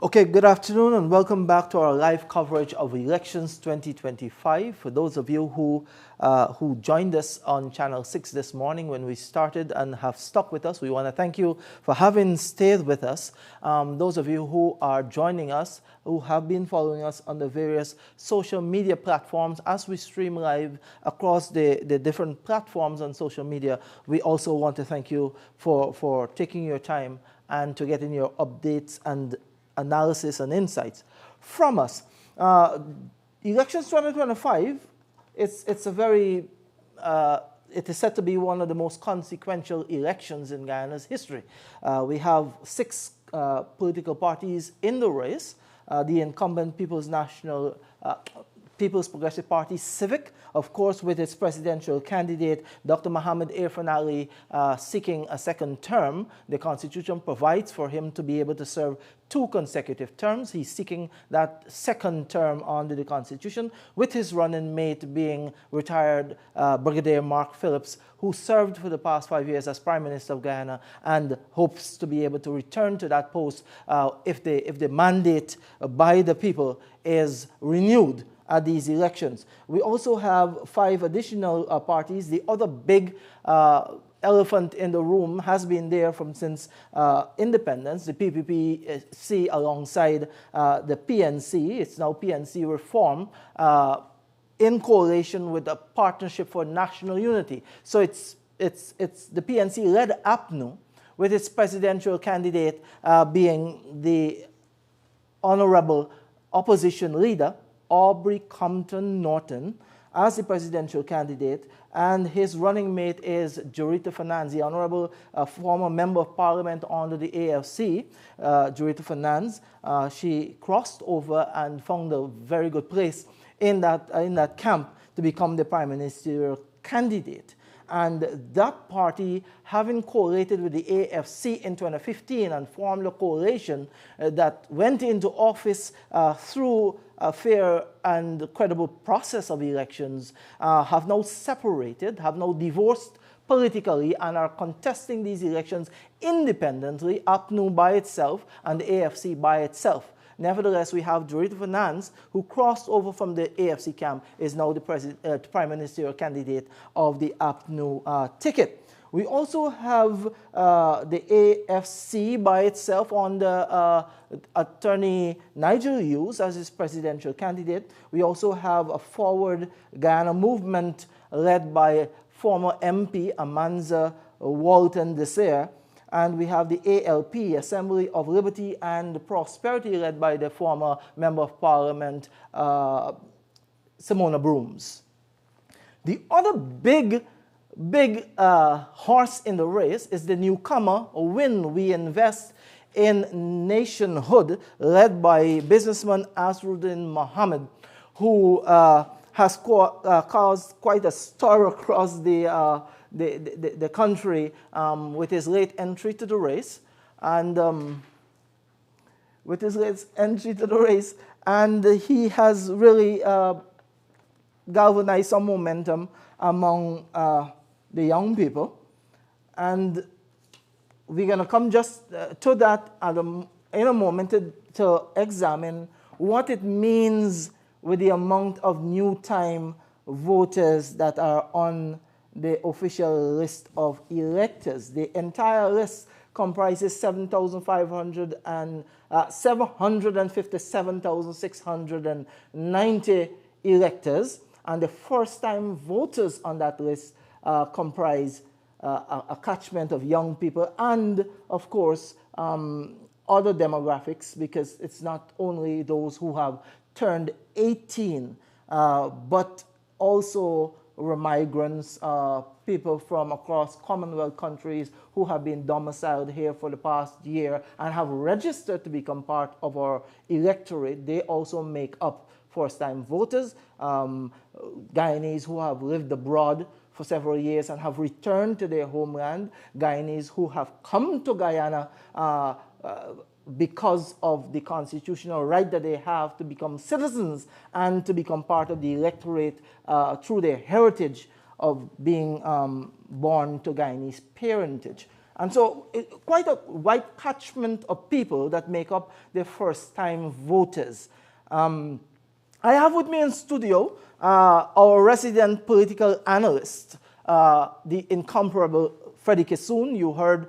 Okay, good afternoon and welcome back to our live coverage of elections 2025. For those of you who joined us on Channel 6 this morning when we started and have stuck with us, we want to thank you for having stayed with us. Those of you who are joining us, who have been following us on the various social media platforms as we stream live across the different platforms on social media, we also want to thank you for taking your time and to getting your updates and analysis and insights from us. Elections 2025, it's a very, it is said to be one of the most consequential elections in Guyana's history. We have 6 political parties in the race. The incumbent People's Progressive Party, Civic, of course, with its presidential candidate, Dr. Mohamed Irfan Ali, seeking a second term. The Constitution provides for him to be able to serve 2 consecutive terms. He's seeking that second term under the Constitution, with his running mate being retired Brigadier Mark Phillips, who served for the past 5 years as Prime Minister of Guyana and hopes to be able to return to that post if the mandate by the people is renewed at these elections. We also have 5 additional parties. The other big elephant in the room has been there since independence, the PPPC alongside the PNC. It's now PNC Reform in coalition with the Partnership for National Unity. So it's the PNC-led APNU with its presidential candidate being the Honorable Opposition Leader, Aubrey Compton Norton, as the presidential candidate, and his running mate is Gerita Fernandes, the Honorable former Member of Parliament under the AFC, Gerita Fernandes. She crossed over and found a very good place in that camp to become the Prime Ministerial candidate. And that party, having collated with the AFC in 2015 and formed a coalition that went into office through a fair and credible process of elections, have now separated, have now divorced politically and are contesting these elections independently, APNU by itself and the AFC by itself. Nevertheless, we have Gerita Fernandes, who crossed over from the AFC camp, is now the Prime Ministerial candidate of the APNU ticket. We also have the AFC by itself under Attorney Nigel Hughes as its presidential candidate. We also have a Forward Guyana movement led by former MP Amanza Walton Desir. And we have the ALP, Assembly of Liberty and Prosperity, led by the former Member of Parliament, Simona Brooms. The other big horse in the race is the newcomer, Win We Invest in Nationhood, led by businessman Asruddin Mohammed, who has caused quite a stir across the country with his late entry to the race, and he has really galvanized some momentum among the young people, and we're going to come just to that in a moment to examine what it means with the amount of new time voters that are on the official list of electors. The entire list comprises 757,690 electors, and the first-time voters on that list comprise a catchment of young people and, of course, other demographics, because it's not only those who have turned 18, but also migrants, people from across Commonwealth countries who have been domiciled here for the past year and have registered to become part of our electorate. They also make up first-time voters. Guyanese who have lived abroad for several years and have returned to their homeland. Guyanese who have come to Guyana because of the constitutional right that they have to become citizens and to become part of the electorate through their heritage of being born to Guyanese parentage. And so quite a wide catchment of people that make up the first-time voters. I have with me in studio our resident political analyst, the incomparable Freddie Kissoon. You heard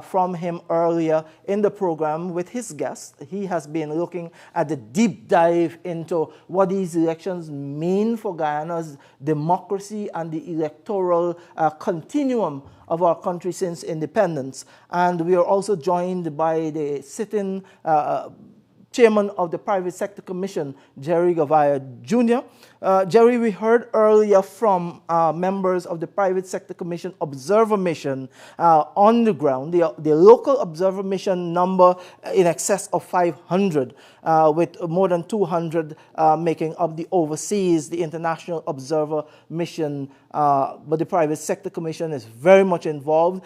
from him earlier in the program with his guest. He has been looking at the deep dive into what these elections mean for Guyana's democracy and the electoral continuum of our country since independence. And we are also joined by the sitting Chairman of the Private Sector Commission, Gerry Gouveia Jr. Gerry, we heard earlier from members of the Private Sector Commission Observer Mission on the ground. The local Observer Mission number in excess of 500, with more than 200 making up the overseas, the International Observer Mission. But the Private Sector Commission is very much involved,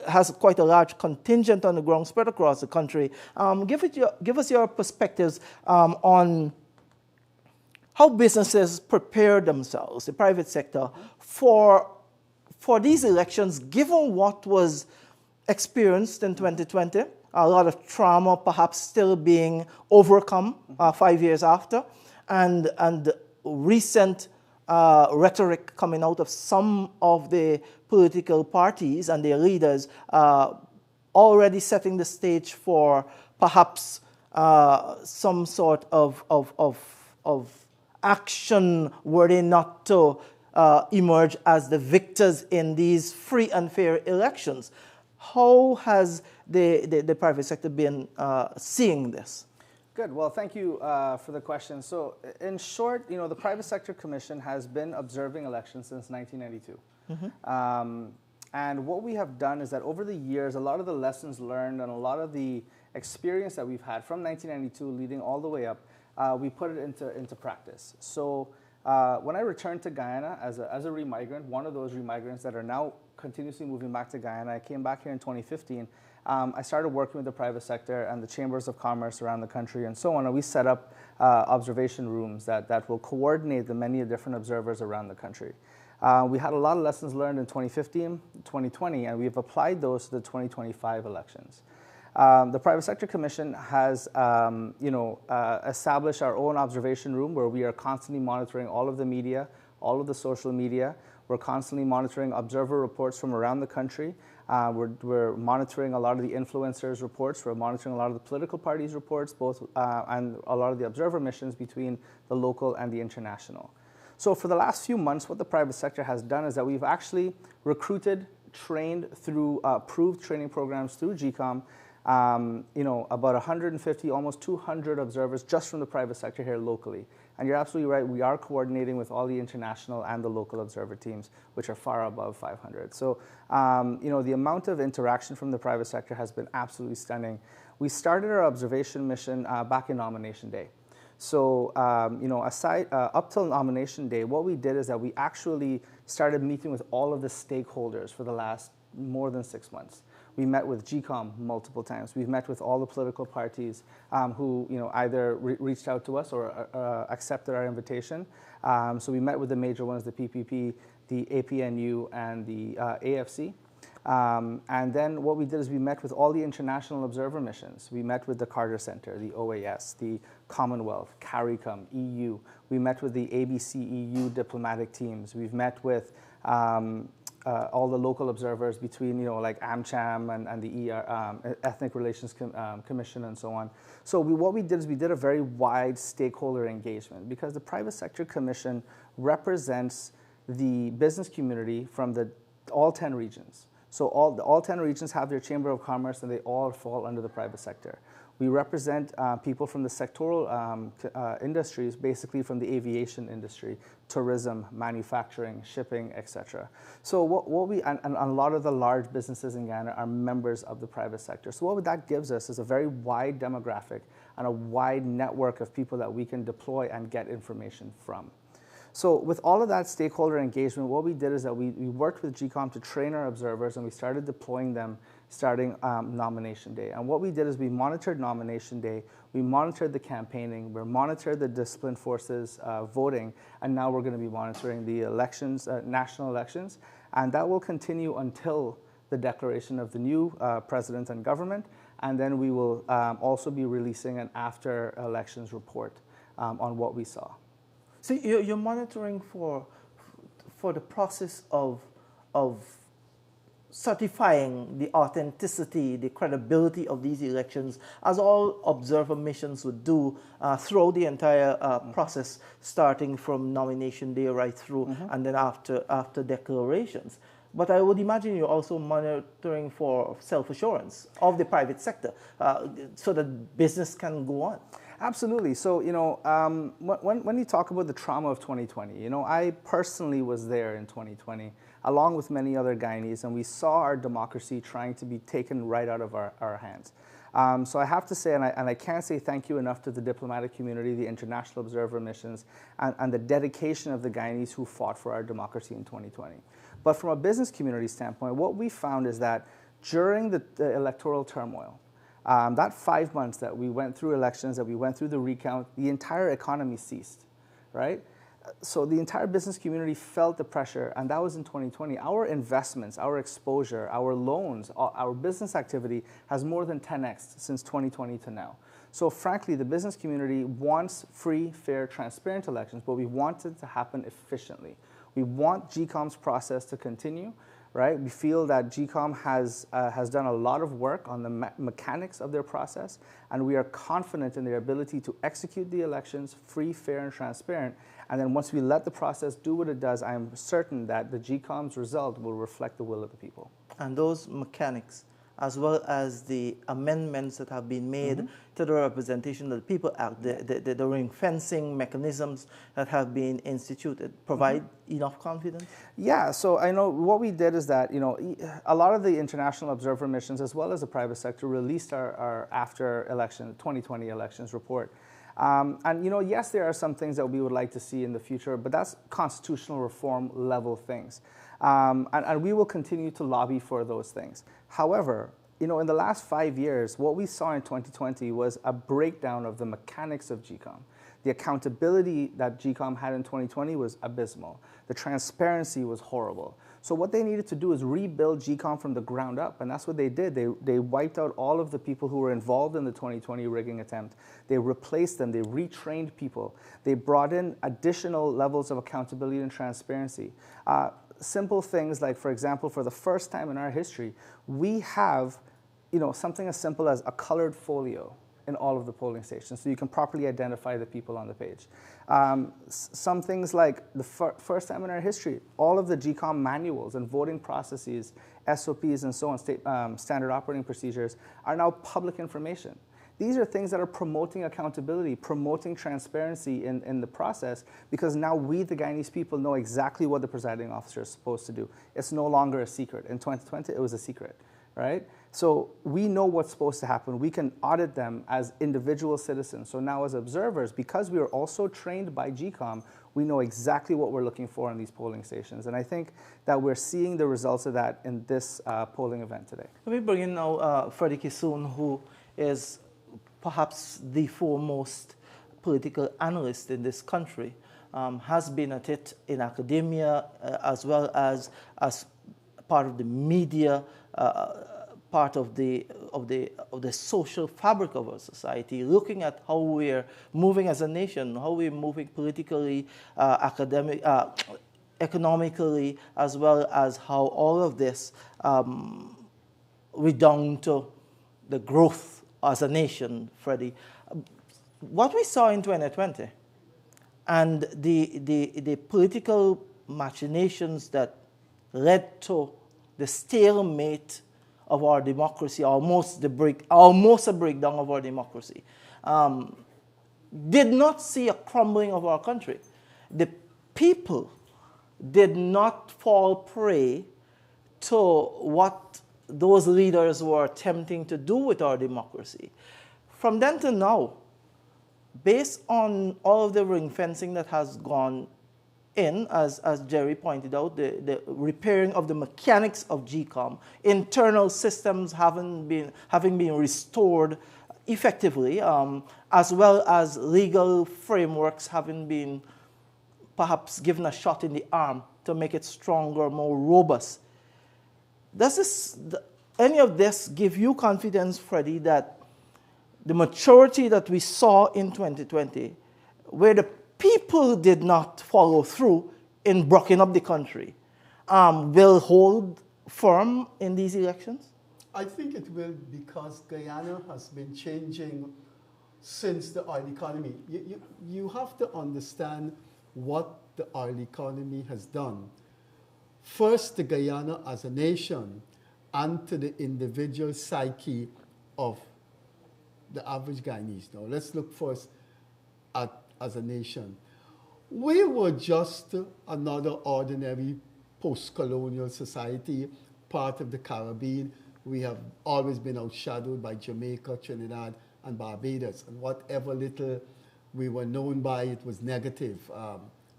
has quite a large contingent on the ground spread across the country. Give us your perspectives on how businesses prepare themselves, the private sector, for these elections, given what was experienced in 2020, a lot of trauma perhaps still being overcome 5 years after, and recent rhetoric coming out of some of the political parties and their leaders already setting the stage for perhaps some sort of action were they not to emerge as the victors in these free and fair elections. How has the private sector been seeing this? Good. Well, thank you for the question. So in short, the Private Sector Commission has been observing elections since 1992. Mm-hmm. And what we have done is that over the years, a lot of the lessons learned and a lot of the experience that we've had from 1992 leading all the way up, we put it into practice. So when I returned to Guyana as a remigrant, one of those remigrants that are now continuously moving back to Guyana, I came back here in 2015. I started working with the private sector and the chambers of commerce around the country and so on, and we set up observation rooms that will coordinate the many different observers around the country. We had a lot of lessons learned in 2015, 2020, and we've applied those to the 2025 elections. The Private Sector Commission has established our own observation room where we are constantly monitoring all of the media, all of the social media. We're constantly monitoring observer reports from around the country. We're monitoring a lot of the influencers' reports. We're monitoring a lot of the political parties' reports, both and a lot of the observer missions between the local and the international. So for the last few months, what the private sector has done is that we've actually recruited, trained through approved training programs through GCOM, about 150, almost 200 observers just from the private sector here locally. And you're absolutely right, we are coordinating with all the international and the local observer teams, which are far above 500. So, the amount of interaction from the private sector has been absolutely stunning. We started our observation mission back in nomination day. So, up till nomination day, what we did is that we actually started meeting with all of the stakeholders for the last more than 6 months. We met with GCOM multiple times. We've met with all the political parties who either reached out to us or accepted our invitation. So we met with the major ones, the PPP, the APNU, and the AFC. And then what we did is we met with all the international observer missions. We met with the Carter Center, the OAS, the Commonwealth, CARICOM, EU. We met with the ABC EU diplomatic teams. We've met with all the local observers between, like AmCham and the Ethnic Relations Commission and so on. So what we did is we did a very wide stakeholder engagement because the Private Sector Commission represents the business community from all 10 regions. So all 10 regions have their Chamber of Commerce and they all fall under the private sector. We represent people from the sectoral industries, basically from the aviation industry, tourism, manufacturing, shipping, etc. So and a lot of the large businesses in Guyana are members of the private sector. So what that gives us is a very wide demographic and a wide network of people that we can deploy and get information from. So with all of that stakeholder engagement, what we did is that we worked with GCOM to train our observers and we started deploying them starting nomination day. And what we did is we monitored nomination day, we monitored the campaigning, we monitored the disciplined forces voting, and now we're going to be monitoring the elections, national elections, and that will continue until the declaration of the new president and government, and then we will also be releasing an after elections report on what we saw. So you're monitoring for the process of certifying the authenticity, the credibility of these elections, as all observer missions would do throughout the entire process, starting from nomination day right through, and then after declarations. But I would imagine you're also monitoring for self-assurance of the private sector so that business can go on. Absolutely. So, when you talk about the trauma of 2020, I personally was there in 2020, along with many other Guyanese, and we saw our democracy trying to be taken right out of our hands. So I have to say, and I can't say thank you enough to the diplomatic community, the international observer missions, and the dedication of the Guyanese who fought for our democracy in 2020. But from a business community standpoint, what we found is that during the electoral turmoil, that 5 months that we went through elections, that we went through the recount, the entire economy ceased, right? So the entire business community felt the pressure, and that was in 2020. Our investments, our exposure, our loans, our business activity has more than 10x since 2020 to now. So frankly, the business community wants free, fair, transparent elections, but we want it to happen efficiently. We want GCOM's process to continue. Right? We feel that GCOM has done a lot of work on the mechanics of their process, and we are confident in their ability to execute the elections free, fair, and transparent. And then once we let the process do what it does, I am certain that the GCOM's result will reflect the will of the people. And those mechanics, as well as the amendments that have been made to the Representation of the People Act, the ring fencing mechanisms that have been instituted, provide enough confidence? Yeah, so I know what we did is that, a lot of the international observer missions, as well as the private sector, released our after election, 2020 elections report. And, yes, there are some things that we would like to see in the future, but that's constitutional reform level things. And we will continue to lobby for those things. However, in the last 5 years, what we saw in 2020 was a breakdown of the mechanics of GCOM. The accountability that GCOM had in 2020 was abysmal. The transparency was horrible. So what they needed to do is rebuild GCOM from the ground up, and that's what they did. They wiped out all of the people who were involved in the 2020 rigging attempt. They replaced them. They retrained people. They brought in additional levels of accountability and transparency. Simple things like, for example, for the first time in our history, we have something as simple as a colored folio in all of the polling stations, so you can properly identify the people on the page. Some things like the first time in our history, all of the GCOM manuals and voting processes, SOPs and so on, standard operating procedures, are now public information. These are things that are promoting accountability, promoting transparency in the process, because now we, the Guyanese people, know exactly what the presiding officer is supposed to do. It's no longer a secret. In 2020, it was a secret, right? So we know what's supposed to happen. We can audit them as individual citizens. So now as observers, because we are also trained by GCOM, we know exactly what we're looking for in these polling stations. And I think that we're seeing the results of that in this polling event today. Let me bring in now Freddie Kissoon, who is perhaps the foremost political analyst in this country, has been at it in academia as well as part of the media, part of the social fabric of our society, looking at how we're moving as a nation, how we're moving politically, economically, as well as how all of this redound to the growth as a nation, Freddie. What we saw in 2020 and the political machinations that led to the stalemate of our democracy, almost a breakdown of our democracy, did not see a crumbling of our country. The people did not fall prey to what those leaders were attempting to do with our democracy. From then to now, based on all of the ring fencing that has gone in, as Gerry pointed out, the repairing of the mechanics of GCOM, internal systems having been restored effectively, as well as legal frameworks having been perhaps given a shot in the arm to make it stronger, more robust. any of this give you confidence, Freddie, that the maturity that we saw in 2020, where the people did not follow through in breaking up the country, will hold firm in these elections? I think it will, because Guyana has been changing since the oil economy. You have to understand what the oil economy has done. First to Guyana as a nation, and to the individual psyche of the average Guyanese. Now let's look first at as a nation. We were just another ordinary post-colonial society, part of the Caribbean. We have always been outshadowed by Jamaica, Trinidad, and Barbados. And whatever little we were known by, it was negative.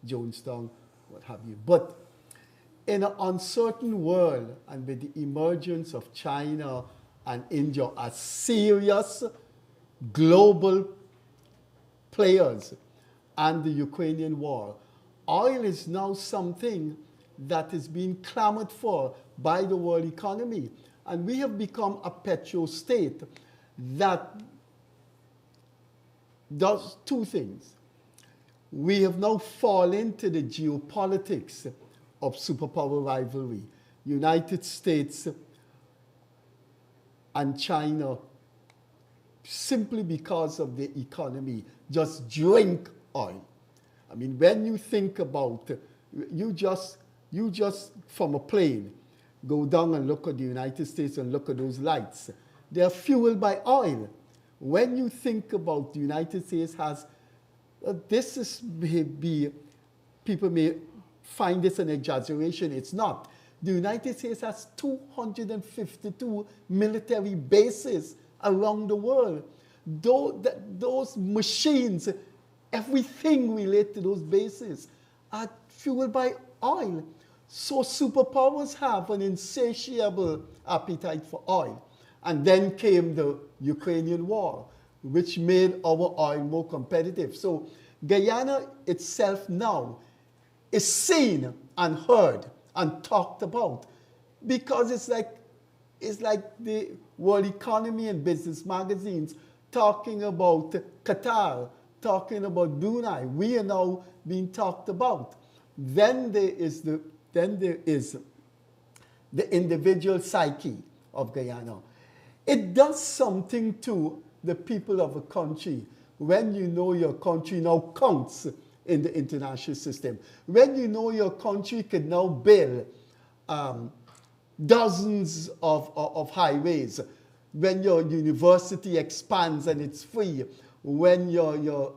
Jonestown, what have you. But in an uncertain world, and with the emergence of China and India as serious global players, and the Ukrainian war, oil is now something that is being clamored for by the world economy. And we have become a petro-state that does two things. We have now fallen into the geopolitics of superpower rivalry. United States and China, simply because of the economy, just drink oil. I mean, when you think about, you just from a plane, go down and look at the United States and look at those lights. They're fueled by oil. When you think about the United States has, this is maybe, people may find this an exaggeration. It's not. The United States has 252 military bases around the world. Those machines, everything related to those bases are fueled by oil. So superpowers have an insatiable appetite for oil. And then came the Ukrainian war, which made our oil more competitive. So Guyana itself now is seen and heard and talked about, because it's like the world economy and business magazines talking about Qatar, talking about Brunei. We are now being talked about. Then there is the individual psyche of Guyana. It does something to the people of a country when you know your country now counts in the international system. When you know your country can now build dozens of highways, when your university expands and it's free, when your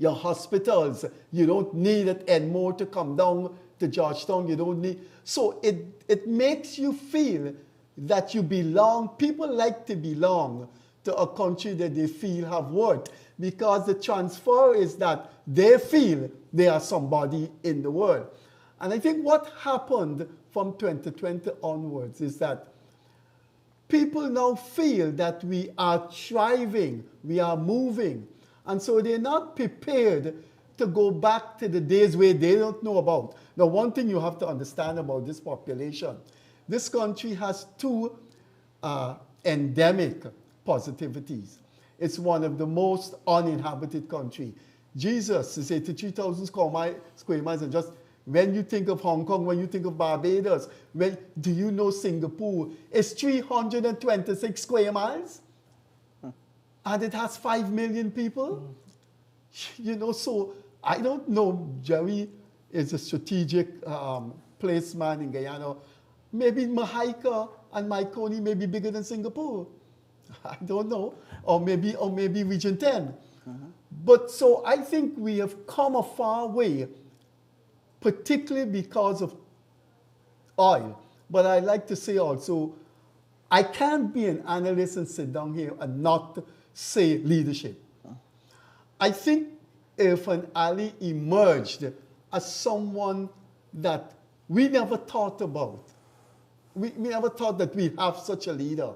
hospitals, you don't need it anymore to come down to Georgetown. You don't need. So it makes you feel that you belong. People like to belong to a country that they feel have worth, because the transfer is that they feel they are somebody in the world. And I think what happened from 2020 onwards is that people now feel that we are thriving, we are moving. And so they're not prepared to go back to the days where they don't know about. Now, one thing you have to understand about this population, this country has two endemic positivities. It's one of the most uninhabited countries. Jesus is 83,000 square miles, and just when you think of Hong Kong, when you think of Barbados, do you know Singapore is 326 square miles? And it has 5 million people? You know, so I don't know. Gerry is a strategic placeman in Guyana. Maybe Mahaika and Maikoni may be bigger than Singapore. I don't know. Or maybe Region 10. But so I think we have come a far way, particularly because of oil. But I like to say also, I can't be an analyst and sit down here and not say leadership. I think Irfan Ali emerged as someone that we never thought about. We never thought that we have such a leader.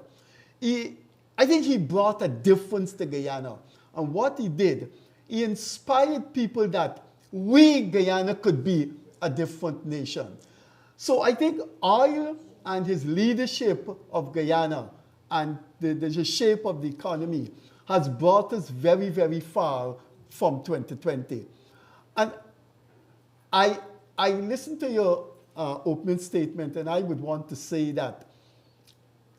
I think he brought a difference to Guyana. And what he did, he inspired people that we, Guyana, could be a different nation. So I think oil and his leadership of Guyana and the shape of the economy has brought us very, very far from 2020. And I listened to your opening statement, and I would want to say that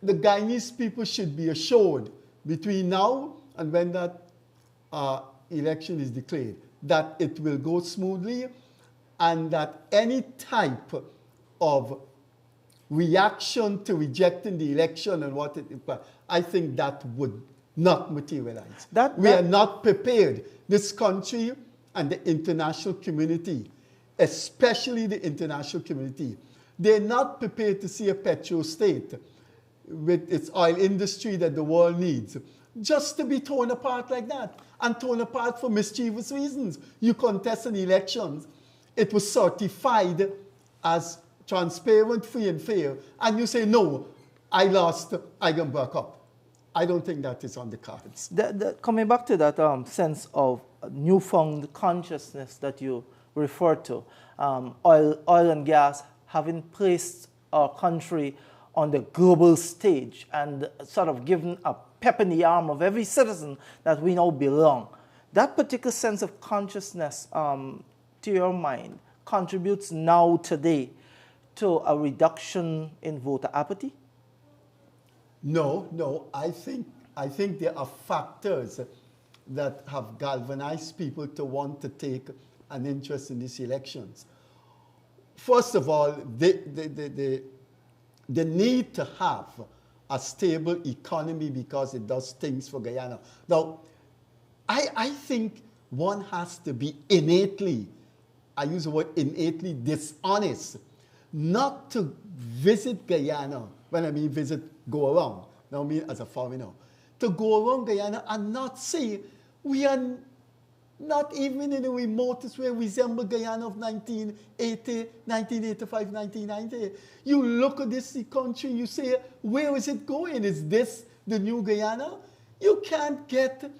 the Guyanese people should be assured between now and when that election is declared that it will go smoothly, and that any type of reaction to rejecting the election and what it implies, I think that would not materialize. We are not prepared. This country and the international community, especially the international community, they're not prepared to see a petro state with its oil industry that the world needs just to be torn apart like that, and torn apart for mischievous reasons. You contest an election, it was certified as transparent, free and fair, and you say, no, I lost, I can back up. I don't think that is on the cards. Coming back to that sense of newfound consciousness that you referred to, oil and gas having placed our country on the global stage and sort of given a pep in the arm of every citizen that we now belong. That particular sense of consciousness, to your mind, contributes now today to a reduction in voter apathy? No. I think there are factors that have galvanized people to want to take an interest in these elections. First of all, the need to have a stable economy because it does things for Guyana. Now, I think one has to be innately, I use the word innately, dishonest not to visit Guyana. When I mean visit, go around. Now I mean as a foreigner. To go around Guyana and not say we are not even in the remotest way resemble Guyana of 1980, 1985, 1990. You look at this country and you say, where is it going? Is this the new Guyana? You can't get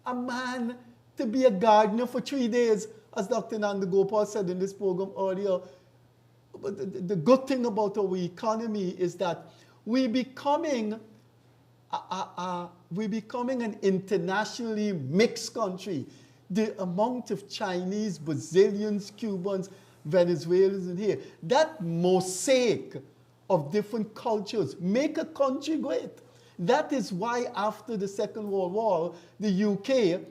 a man to be a gardener for 3 days, as Dr. Nanda Gopal said in this program earlier. But the good thing about our economy is that we're becoming an internationally mixed country. The amount of Chinese, Brazilians, Cubans, Venezuelans in here, that mosaic of different cultures make a country great. That is why after the Second World War, the UK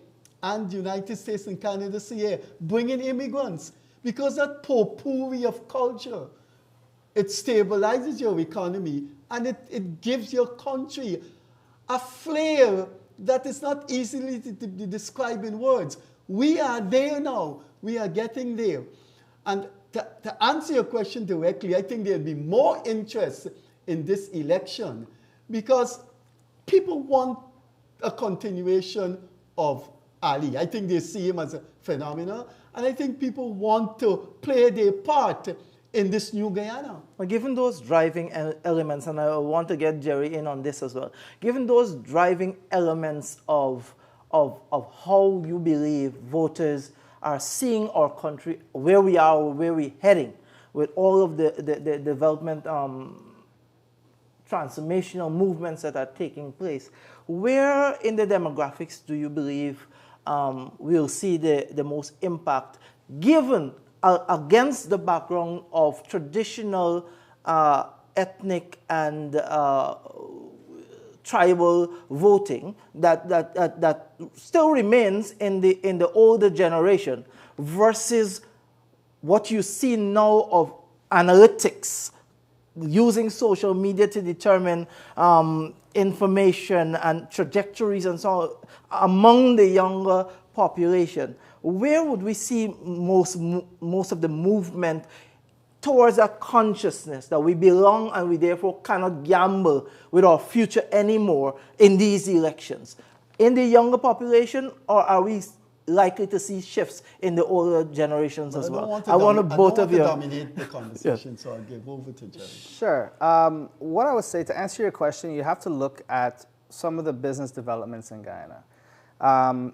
and the United States and Canada say, bring in immigrants. Because that potpourri of culture, it stabilizes your economy and it gives your country a flair that is not easily to be described in words. We are there now. We are getting there. And to answer your question directly, I think there'll be more interest in this election because people want a continuation of Ali. I think they see him as a phenomenon, and I think people want to play their part in this new Guyana. Well, given those driving elements, and I want to get Gerry in on this as well, given those driving elements of how you believe voters are seeing our country, where we are, where we're heading, with all of the development transformational movements that are taking place, where in the demographics do you believe we'll see the most impact, given against the background of traditional ethnic and tribal voting that still remains in the older generation versus what you see now of analytics using social media to determine information and trajectories and so on among the younger population? Where would we see most of the movement towards that consciousness that we belong and we therefore cannot gamble with our future anymore in these elections? In the younger population, or are we likely to see shifts in the older generations as well? I want both of you to dominate the conversation, so I'll give over to Gerry. Sure. What I would say, to answer your question, you have to look at some of the business developments in Guyana.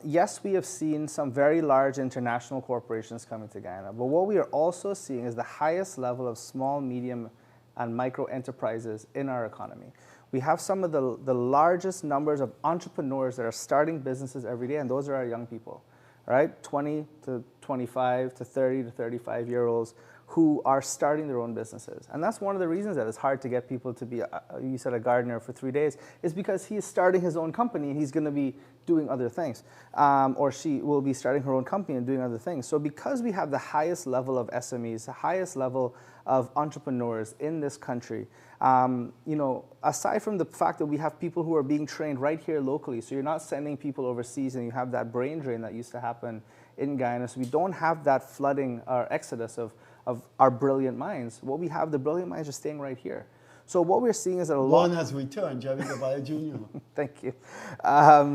Yes, we have seen some very large international corporations coming to Guyana, but what we are also seeing is the highest level of small, medium and micro enterprises in our economy. We have some of the largest numbers of entrepreneurs that are starting businesses every day, and those are our young people, right? 20 to 25 to 30 to 35-year-olds who are starting their own businesses. And that's one of the reasons that it's hard to get people to be, you said, a gardener for 3 days, is because he is starting his own company and he's going to be doing other things. Or she will be starting her own company and doing other things. So because we have the highest level of SMEs, the highest level of entrepreneurs in this country, you know, aside from the fact that we have people who are being trained right here locally, so you're not sending people overseas and you have that brain drain that used to happen in Guyana, so we don't have that flooding or exodus of our brilliant minds. What we have, the brilliant minds are staying right here. So what we're seeing is that a lot... One has returned, Gerry Gouveia Jr. Thank you.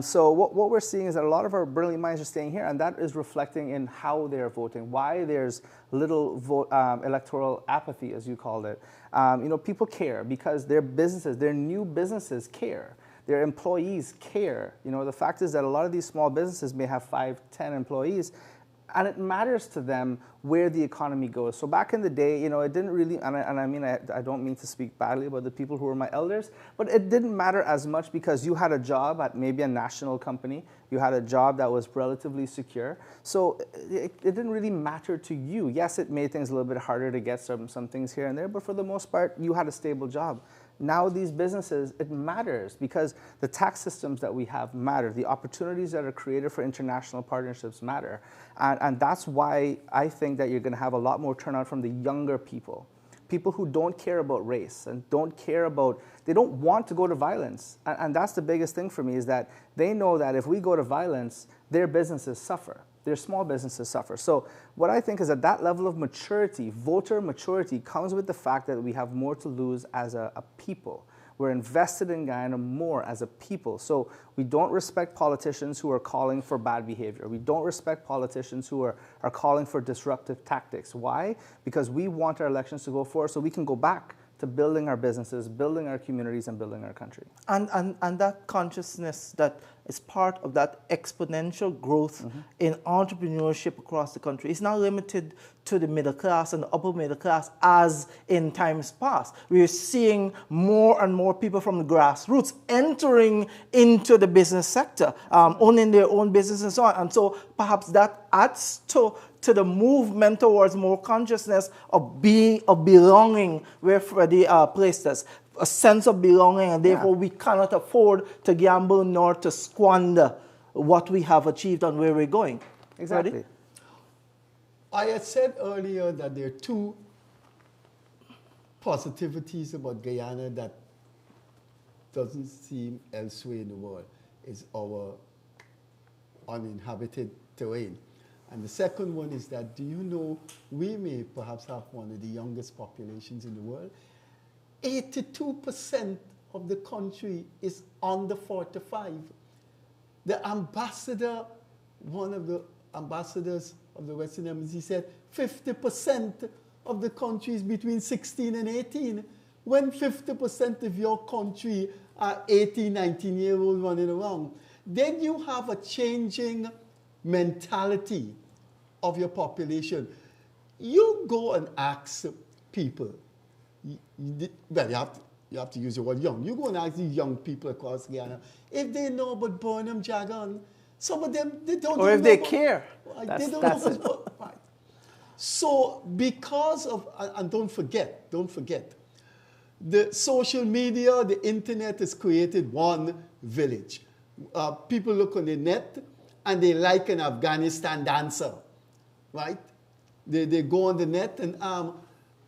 So what we're seeing is that a lot of our brilliant minds are staying here, and that is reflecting in how they're voting, why there's little electoral apathy, as you called it. You know, people care because their businesses, their new businesses care. Their employees care. You know, the fact is that a lot of these small businesses may have 5, 10 employees, and it matters to them where the economy goes. So back in the day, you know, it didn't really, and I mean, I don't mean to speak badly about the people who were my elders, but it didn't matter as much because you had a job at maybe a national company, you had a job that was relatively secure. So it didn't really matter to you. Yes, it made things a little bit harder to get some things here and there, but for the most part, you had a stable job. Now these businesses, it matters because the tax systems that we have matter. The opportunities that are created for international partnerships matter. And that's why I think that you're going to have a lot more turnout from the younger people. People who don't care about race and don't care about, they don't want to go to violence. And that's the biggest thing for me, is that they know that if we go to violence, their businesses suffer. Their small businesses suffer. So what I think is that level of maturity, voter maturity, comes with the fact that we have more to lose as a people. We're invested in Guyana more as a people. So we don't respect politicians who are calling for bad behavior. We don't respect politicians who are calling for disruptive tactics. Why? Because we want our elections to go forward so we can go back to building our businesses, building our communities, and building our country. And that consciousness that is part of that exponential growth in entrepreneurship across the country is not limited to the middle class and the upper middle class as in times past. We are seeing more and more people from the grassroots entering into the business sector, owning their own business and so on. And so perhaps that adds to the movement towards more consciousness of belonging, where Freddie placed us. A sense of belonging, and therefore we cannot afford to gamble nor to squander what we have achieved and where we're going. Exactly. Freddie? I had said earlier that there are two positivities about Guyana that doesn't seem elsewhere in the world. Is our uninhabited terrain. And the second one is that, do you know, we may perhaps have one of the youngest populations in the world. 82% of the country is under 45. The ambassador, one of the ambassadors of the Western Embassy, said 50% of the country is between 16 and 18. When 50% of your country are 18, 19-year-olds running around, then you have a changing mentality of your population. You go and ask people, well, you have to use the word young. You go and ask these young people across Guyana if they know about Burnham Jagan. Some of them, they don't know. Or if they care. They don't know about, right. So because of, and don't forget, the social media, the internet has created one village. People look on the net and they like an Afghanistan dancer, right? They go on the net and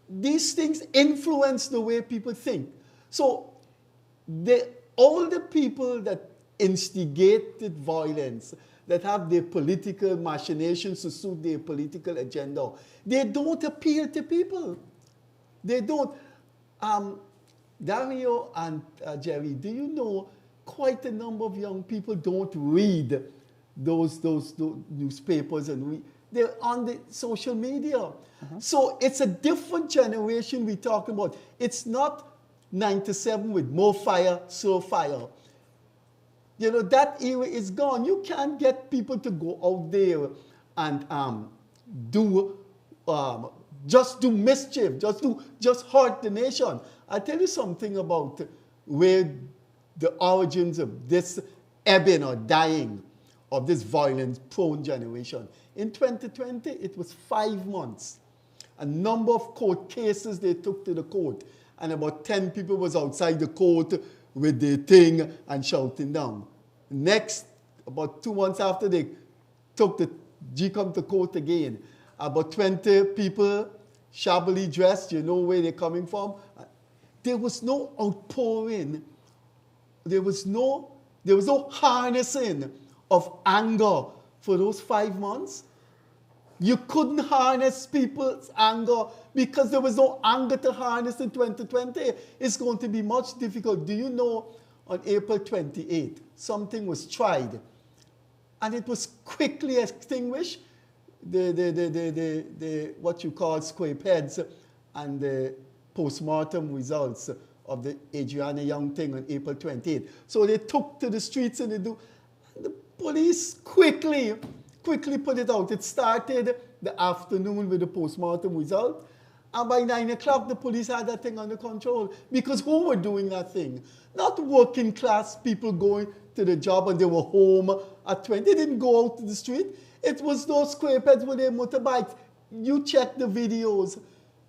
these things influence the way people think. So all the people that instigated violence, that have their political machinations to suit their political agenda, they don't appeal to people. They don't. Dario and Gerry, do you know quite a number of young people don't read those newspapers and they're on the social media. So it's a different generation we talk about. It's not 97 with more fire, so fire. You know, that era is gone. You can't get people to go out there and do just do mischief, just hurt the nation. I tell you something about where the origins of this ebbing or dying of this violence-prone generation. In 2020, it was 5 months. A number of court cases they took to the court, and about 10 people was outside the court with their thing and shouting down. Next, about 2 months after they took the G-come to court again, about 20 people, shabbily dressed, you know where they're coming from. There was no outpouring. There was no harnessing of anger for those 5 months. You couldn't harness people's anger because there was no anger to harness in 2020. It's going to be much difficult. Do you know on April 28th, something was tried and it was quickly extinguished? The what you call scrape heads and the post-mortem results of the Adriana Young thing on April 28th. So they took to the streets and the police quickly put it out. It started the afternoon with the post-mortem result, and by 9 o'clock the police had that thing under control. Because who were doing that thing? Not working class people going to the job and they were home at 20. They didn't go out to the street. It was those squareheads with their motorbikes. You check the videos.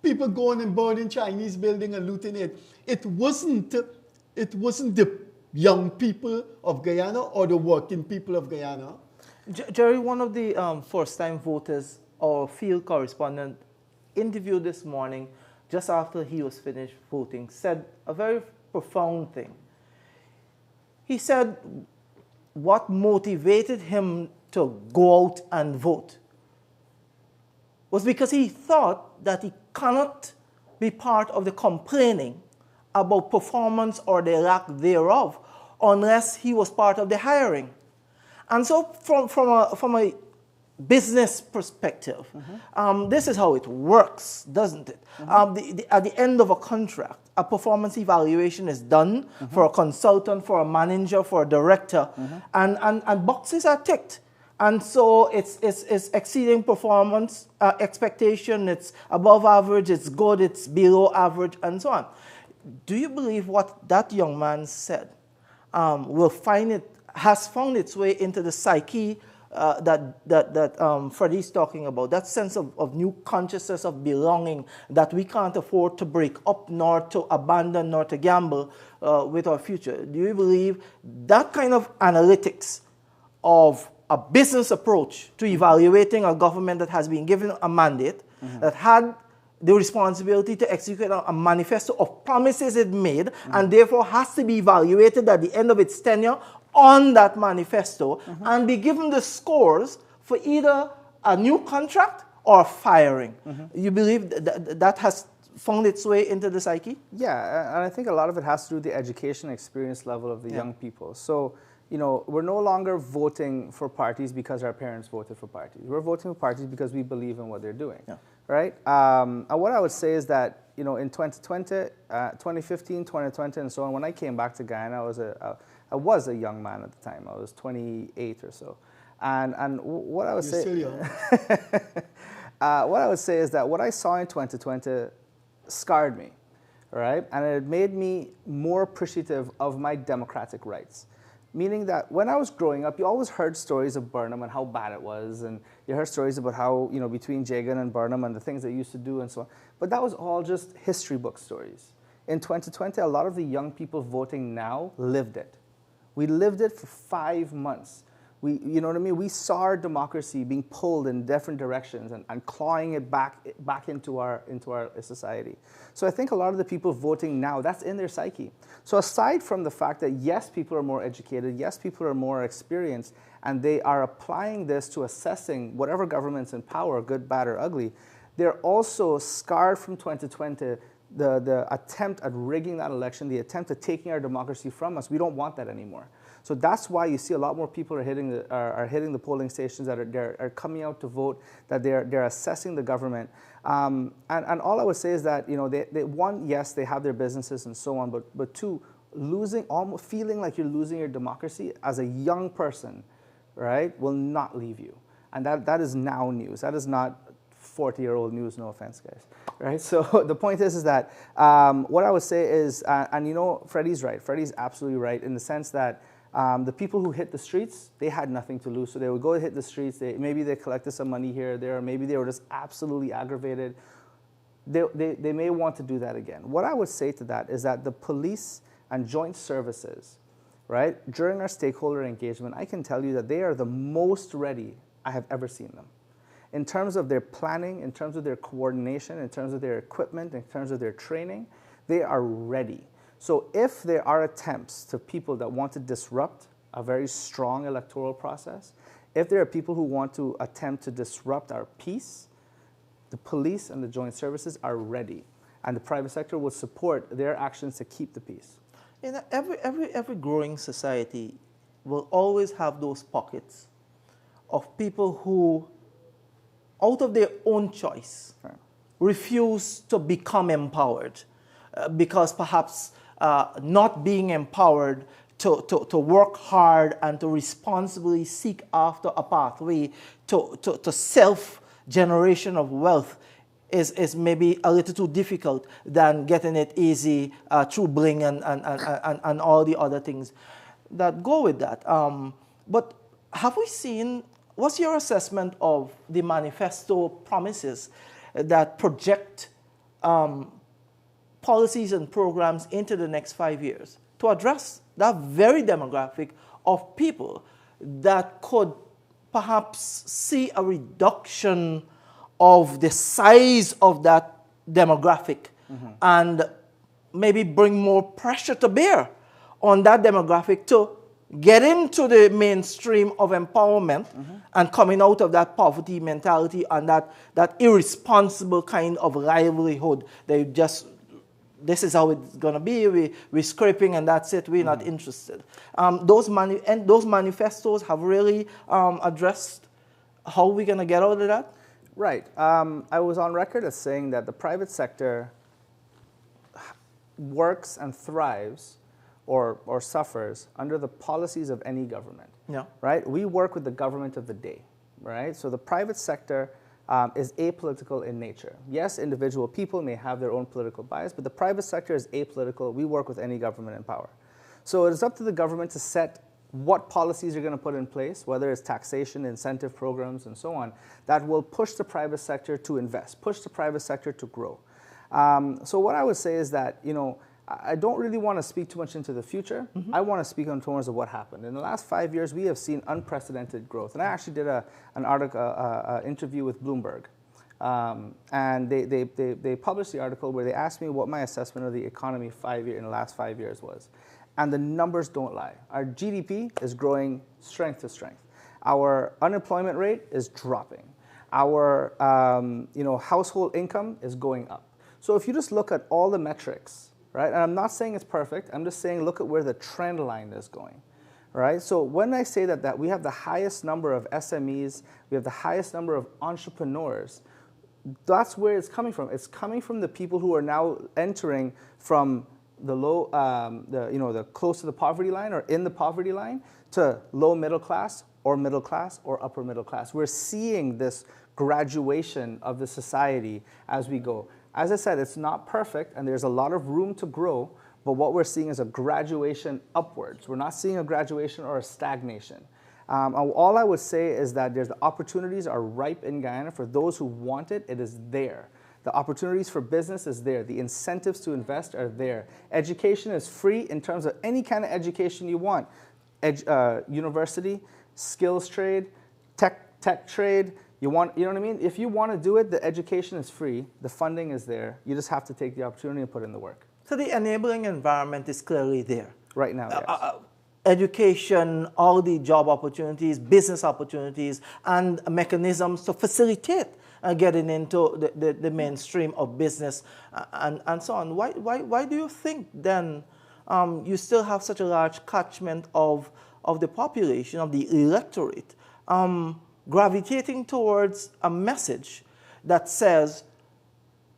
People going and burning Chinese building and looting it. It wasn't the young people of Guyana or the working people of Guyana. Gerry, one of the first-time voters, our field correspondent, interviewed this morning just after he was finished voting, said a very profound thing. He said what motivated him to go out and vote was because he thought that he cannot be part of the complaining about performance or the lack thereof unless he was part of the hiring. And so from a business perspective, this is how it works, doesn't it? At the end of a contract, a performance evaluation is done for a consultant, for a manager, for a director, and boxes are ticked. And so it's exceeding performance expectation, it's above average, it's good, it's below average, and so on. Do you believe what that young man said has found its way into the psyche that Freddie's talking about, that sense of new consciousness of belonging that we can't afford to break up, nor to abandon, nor to gamble with our future? Do you believe that kind of analytics of a business approach to evaluating a government that has been given a mandate, that had the responsibility to execute a manifesto of promises it made, and therefore has to be evaluated at the end of its tenure on that manifesto, and be given the scores for either a new contract or firing? You believe that has found its way into the psyche? Yeah, and I think a lot of it has to do with the education experience level of the young people. So, you know, we're no longer voting for parties because our parents voted for parties. We're voting for parties because we believe in what they're doing, right? And what I would say is that, you know, in 2020, 2015, 2020, and so on, when I came back to Guyana, I was a young man at the time. I was 28 or so. And what I would say... You're still young. What I would say is that what I saw in 2020 scarred me, right? And it made me more appreciative of my democratic rights. Meaning that when I was growing up, you always heard stories of Burnham and how bad it was, and you heard stories about how, you know, between Jagan and Burnham and the things they used to do and so on. But that was all just history book stories. In 2020, a lot of the young people voting now lived it. We lived it for 5 months. You know what I mean? We saw our democracy being pulled in different directions and clawing it back into our society. So I think a lot of the people voting now, that's in their psyche. So aside from the fact that yes, people are more educated, yes, people are more experienced, and they are applying this to assessing whatever government's in power, good, bad, or ugly, they're also scarred from 2020, the attempt at rigging that election, the attempt at taking our democracy from us. We don't want that anymore. So that's why you see a lot more people are hitting the polling stations, that are coming out to vote, that they're assessing the government. And all I would say is that, you know, one, yes, they have their businesses and so on, but two, almost feeling like you're losing your democracy as a young person, right, will not leave you. And that is now news. That is not 40-year-old news, no offense, guys, right? So the point is that what I would say is, and you know, Freddie's right. Freddie's absolutely right in the sense that the people who hit the streets, they had nothing to lose. So they would go hit the streets. Maybe they collected some money here or there, or maybe they were just absolutely aggravated. They may want to do that again. What I would say to that is that the police and joint services, right, during our stakeholder engagement, I can tell you that they are the most ready I have ever seen them. In terms of their planning, in terms of their coordination, in terms of their equipment, in terms of their training, they are ready. So if there are attempts to people that want to disrupt a very strong electoral process, if there are people who want to attempt to disrupt our peace, the police and the joint services are ready. And the private sector will support their actions to keep the peace. You know, every growing society will always have those pockets of people who, out of their own choice, refuse to become empowered because perhaps not being empowered to work hard and to responsibly seek after a pathway to self-generation of wealth is maybe a little too difficult than getting it easy through bling and all the other things that go with that. But have we seen, what's your assessment of the manifesto promises that project policies and programs into the next 5 years to address that very demographic of people that could perhaps see a reduction of the size of that demographic and maybe bring more pressure to bear on that demographic to get into the mainstream of empowerment and coming out of that poverty mentality and that irresponsible kind of livelihood. They just, this is how it's going to be, we're scraping and that's it, we're not interested. Those manifestos have really addressed how we're going to get out of that? Right. I was on record as saying that the private sector works and thrives or suffers under the policies of any government. Yeah. Right? We work with the government of the day. Right? So the private sector is apolitical in nature. Yes, individual people may have their own political bias, but the private sector is apolitical. We work with any government in power. So it is up to the government to set what policies you're going to put in place, whether it's taxation, incentive programs, and so on, that will push the private sector to invest, push the private sector to grow. So what I would say is that, you know, I don't really want to speak too much into the future. I want to speak in terms of what happened. In the last 5 years, we have seen unprecedented growth. And I actually did an interview with Bloomberg. And they published the article where they asked me what my assessment of the economy in the last 5 years was. And the numbers don't lie. Our GDP is growing strength to strength. Our unemployment rate is dropping. Our household income is going up. So if you just look at all the metrics, right, and I'm not saying it's perfect, I'm just saying look at where the trend line is going, right? So when I say that we have the highest number of SMEs, we have the highest number of entrepreneurs, that's where it's coming from. It's coming from the people who are now entering from the low, the close to the poverty line or in the poverty line to low middle class or upper middle class. We're seeing this graduation of the society as we go. As I said, it's not perfect and there's a lot of room to grow, but what we're seeing is a graduation upwards. We're not seeing a graduation or a stagnation. All I would say is that the opportunities are ripe in Guyana. For those who want it, it is there. The opportunities for business is there. The incentives to invest are there. Education is free in terms of any kind of education you want. University, skills trade, tech trade. You know what I mean? If you want to do it, the education is free. The funding is there. You just have to take the opportunity and put in the work. So the enabling environment is clearly there. Right now, yes. Education, all the job opportunities, business opportunities, and mechanisms to facilitate getting into the mainstream of business and so on. Why do you think then you still have such a large catchment of the population, of the electorate, gravitating towards a message that says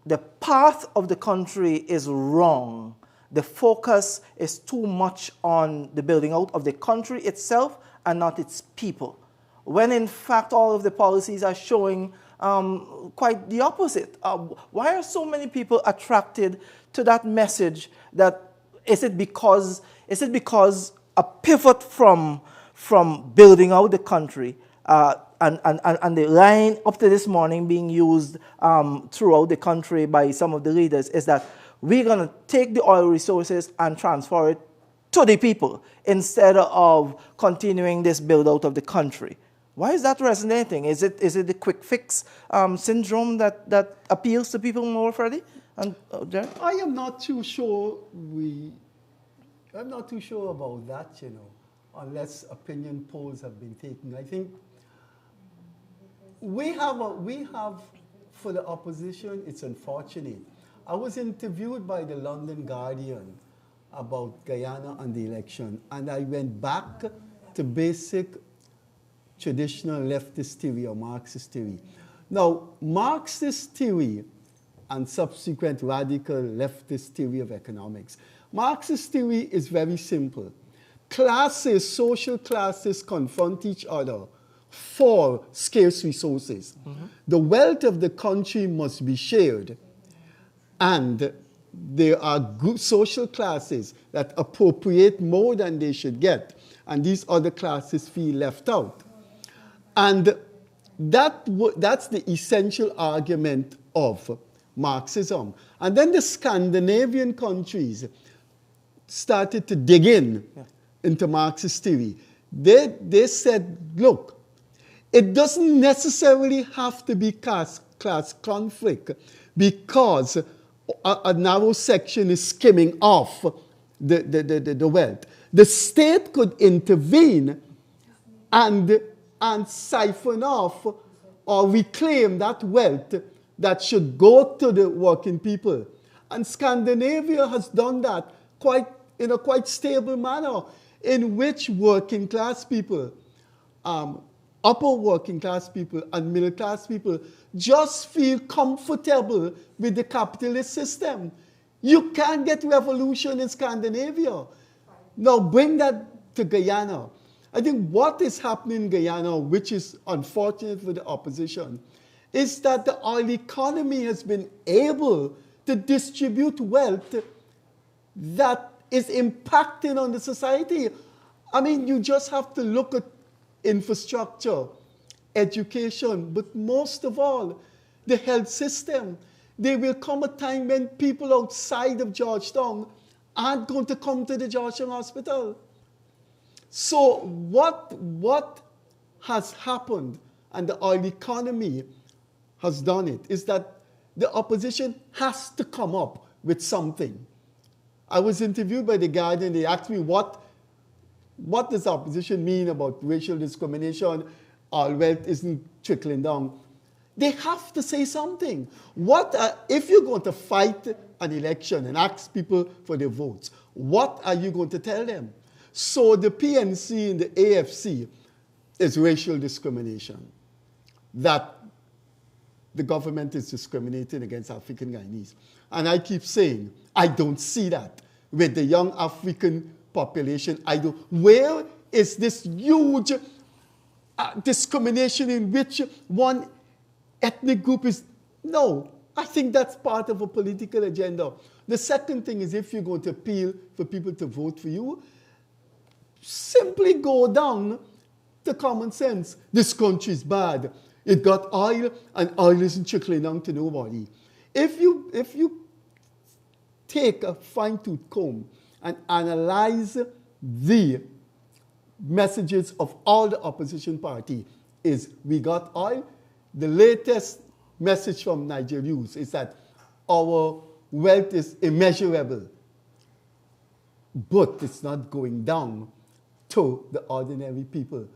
the path of the country is wrong? The focus is too much on the building out of the country itself and not its people. When in fact all of the policies are showing quite the opposite. Why are so many people attracted to that message? That is it because a pivot from building out the country and the line up to this morning being used throughout the country by some of the leaders is that we're going to take the oil resources and transfer it to the people instead of continuing this build out of the country. Why is that resonating? Is it the quick fix syndrome that appeals to people more, Freddie? And Gerry? I am not too sure I'm not too sure about that, unless opinion polls have been taken. I think we have for the opposition, it's unfortunate. I was interviewed by the London Guardian about Guyana and the election, and I went back to basic traditional leftist theory or Marxist theory. Now, Marxist theory and subsequent radical leftist theory of economics. Marxist theory is very simple. Classes, social classes confront each other for scarce resources. Mm-hmm. The wealth of the country must be shared, and there are good social classes that appropriate more than they should get, and these other classes feel left out. And that's the essential argument of Marxism. And then the Scandinavian countries started to dig into Marxist theory. They said, look, it doesn't necessarily have to be class conflict because a narrow section is skimming off the wealth. The state could intervene and siphon off or reclaim that wealth that should go to the working people. And Scandinavia has done that in a quite stable manner, in which working class people, upper working class people and middle class people just feel comfortable with the capitalist system. You can't get revolution in Scandinavia. Now bring that to Guyana. I think what is happening in Guyana, which is unfortunate for the opposition, is that the oil economy has been able to distribute wealth that is impacting on the society. I mean, you just have to look at infrastructure, education, but most of all, the health system. There will come a time when people outside of Georgetown aren't going to come to the Georgetown Hospital. So what has happened, and the oil economy has done it, is that the opposition has to come up with something. I was interviewed by The Guardian. They asked me, what does the opposition mean about racial discrimination? Our wealth isn't trickling down. They have to say something. If you're going to fight an election and ask people for their votes, what are you going to tell them? So the PNC and the AFC is racial discrimination. That the government is discriminating against African Guyanese. And I keep saying, I don't see that with the young African population. Where is this huge discrimination in which one ethnic group is? No, I think that's part of a political agenda. The second thing is, if you're going to appeal for people to vote for you, simply go down to common sense. This country is bad. It got oil, and oil isn't trickling down to nobody. If you take a fine-tooth comb and analyze the messages of all the opposition party, is we got oil. The latest message from Niger News is that our wealth is immeasurable, but it's not going down to the ordinary people.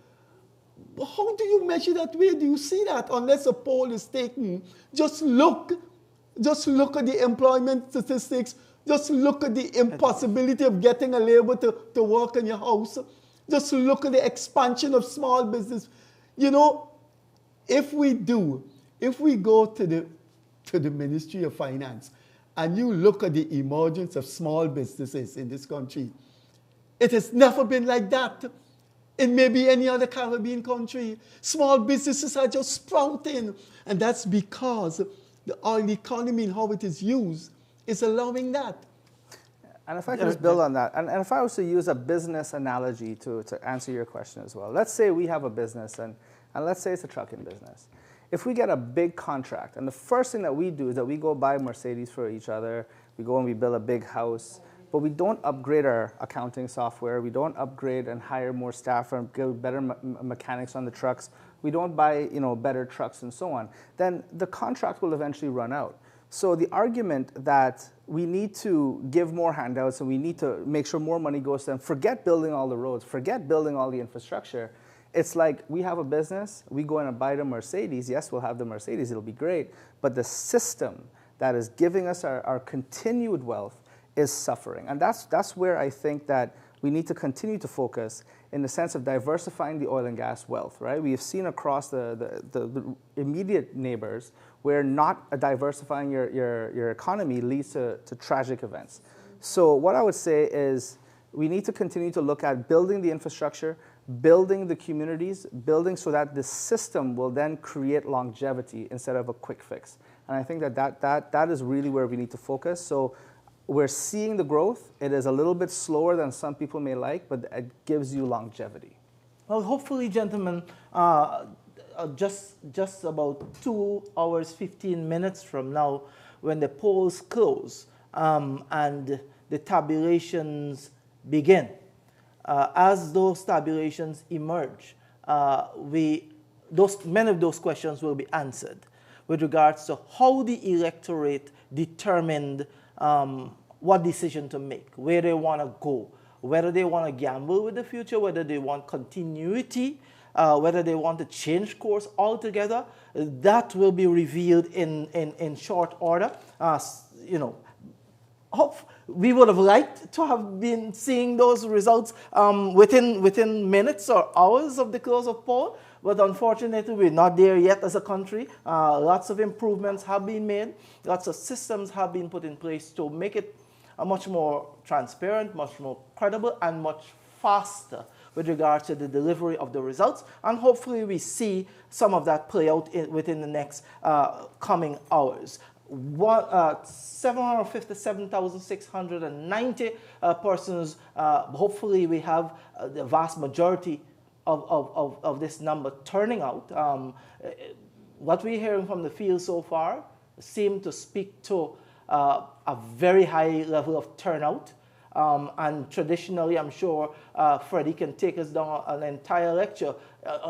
How do you measure that? Where do you see that? Unless a poll is taken, just look at the employment statistics. Just look at the impossibility of getting a labor to work in your house. Just look at the expansion of small business. If we go to the Ministry of Finance and you look at the emergence of small businesses in this country, it has never been like that. in maybe any other Caribbean country. Small businesses are just sprouting. And that's because the oil economy and how it is used is allowing that. And if I could just build on that, and if I was to use a business analogy to answer your question as well, let's say we have a business, and let's say it's a trucking business. If we get a big contract, and the first thing that we do is that we go buy Mercedes for each other, we go and we build a big house, but we don't upgrade our accounting software, we don't upgrade and hire more staff and get better mechanics on the trucks, we don't buy better trucks and so on, then the contract will eventually run out. So the argument that we need to give more handouts and we need to make sure more money goes to them, forget building all the roads, forget building all the infrastructure. It's like we have a business, we go in and buy the Mercedes. Yes, we'll have the Mercedes, it'll be great. But the system that is giving us our continued wealth is suffering. And that's where I think that we need to continue to focus in the sense of diversifying the oil and gas wealth, right? We have seen across the immediate neighbors where not diversifying your economy leads to tragic events. So what I would say is we need to continue to look at building the infrastructure, building the communities, building so that the system will then create longevity instead of a quick fix. And I think that is really where we need to focus. So we're seeing the growth. It is a little bit slower than some people may like, but it gives you longevity. Well, hopefully, gentlemen, just about 2 hours, 15 minutes from now, when the polls close and the tabulations begin, as those tabulations emerge, many of those questions will be answered with regards to how the electorate determined what decision to make, where they want to go, whether they want to gamble with the future, whether they want continuity, whether they want to change course altogether. That will be revealed in short order. We would have liked to have been seeing those results within minutes or hours of the close of poll, but unfortunately we're not there yet as a country. Lots of improvements have been made, lots of systems have been put in place to make it much more transparent, much more credible, and much faster with regard to the delivery of the results. And hopefully we see some of that play out within the next coming hours. 757,690 persons. Hopefully we have the vast majority of this number turning out. What we're hearing from the field so far seems to speak to a very high level of turnout. And traditionally, I'm sure Freddie can take us down an entire lecture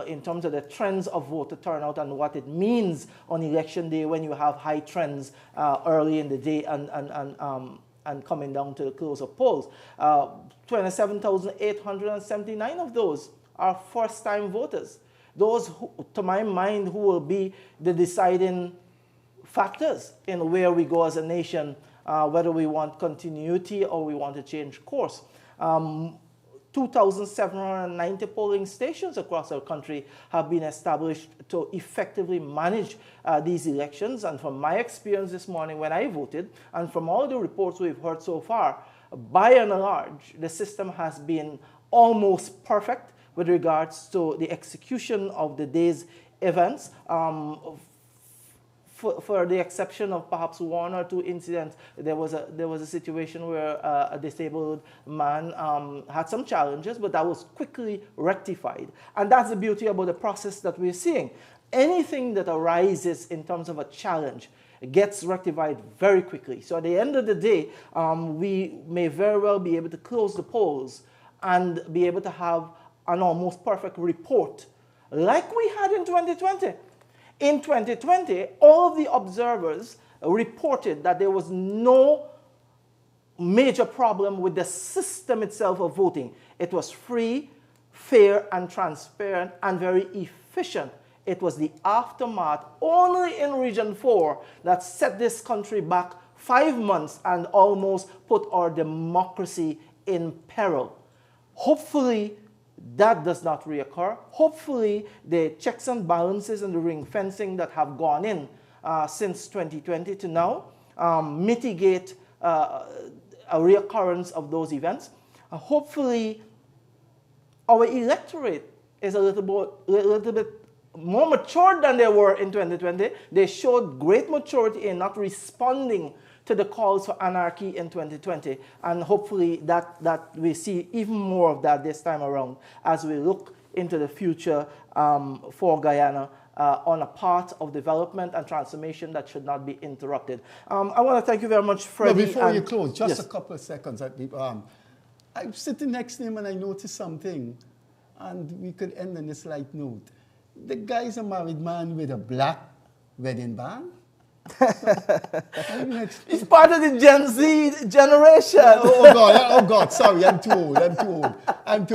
in terms of the trends of voter turnout and what it means on election day when you have high trends early in the day and coming down to the close of polls. 27,879 of those are first-time voters. Those, to my mind, who will be the deciding factors in where we go as a nation, whether we want continuity or we want to change course. 2,790 polling stations across our country have been established to effectively manage these elections. And from my experience this morning when I voted, and from all the reports we've heard so far, by and large, the system has been almost perfect with regards to the execution of the day's events. For the exception of perhaps 1 or 2 incidents, there was a situation where a disabled man had some challenges, but that was quickly rectified. And that's the beauty about the process that we're seeing. Anything that arises in terms of a challenge gets rectified very quickly. So at the end of the day, we may very well be able to close the polls and be able to have an almost perfect report like we had in 2020. In 2020, all of the observers reported that there was no major problem with the system itself of voting. It was free, fair, and transparent, and very efficient. It was the aftermath only in Region 4 that set this country back 5 months and almost put our democracy in peril. Hopefully, that does not reoccur. Hopefully, the checks and balances and the ring fencing that have gone in since 2020 to now mitigate a reoccurrence of those events. Hopefully, our electorate is a little bit more mature than they were in 2020. They showed great maturity in not responding to the calls for anarchy in 2020. And hopefully that we see even more of that this time around as we look into the future for Guyana on a path of development and transformation that should not be interrupted. I want to thank you very much, Freddie. No, before you close, just yes. a couple of seconds. I'm sitting next to him and I noticed something, and we could end on this light note. The guy's a married man with a black wedding band. He's part of the Gen Z generation. Oh God, sorry, I'm too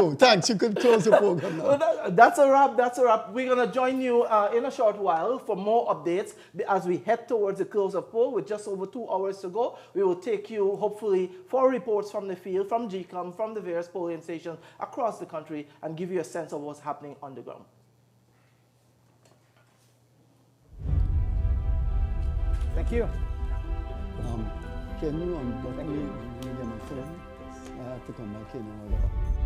old. Thanks, you could close the program now. Well, that's a wrap. We're going to join you in a short while for more updates as we head towards the close of poll with just over 2 hours to go. We will take you, hopefully, for reports from the field, from GCOM, from the various polling stations across the country and give you a sense of what's happening on the ground. Thank you. Can you unblock me my phone? I have to come back in and order.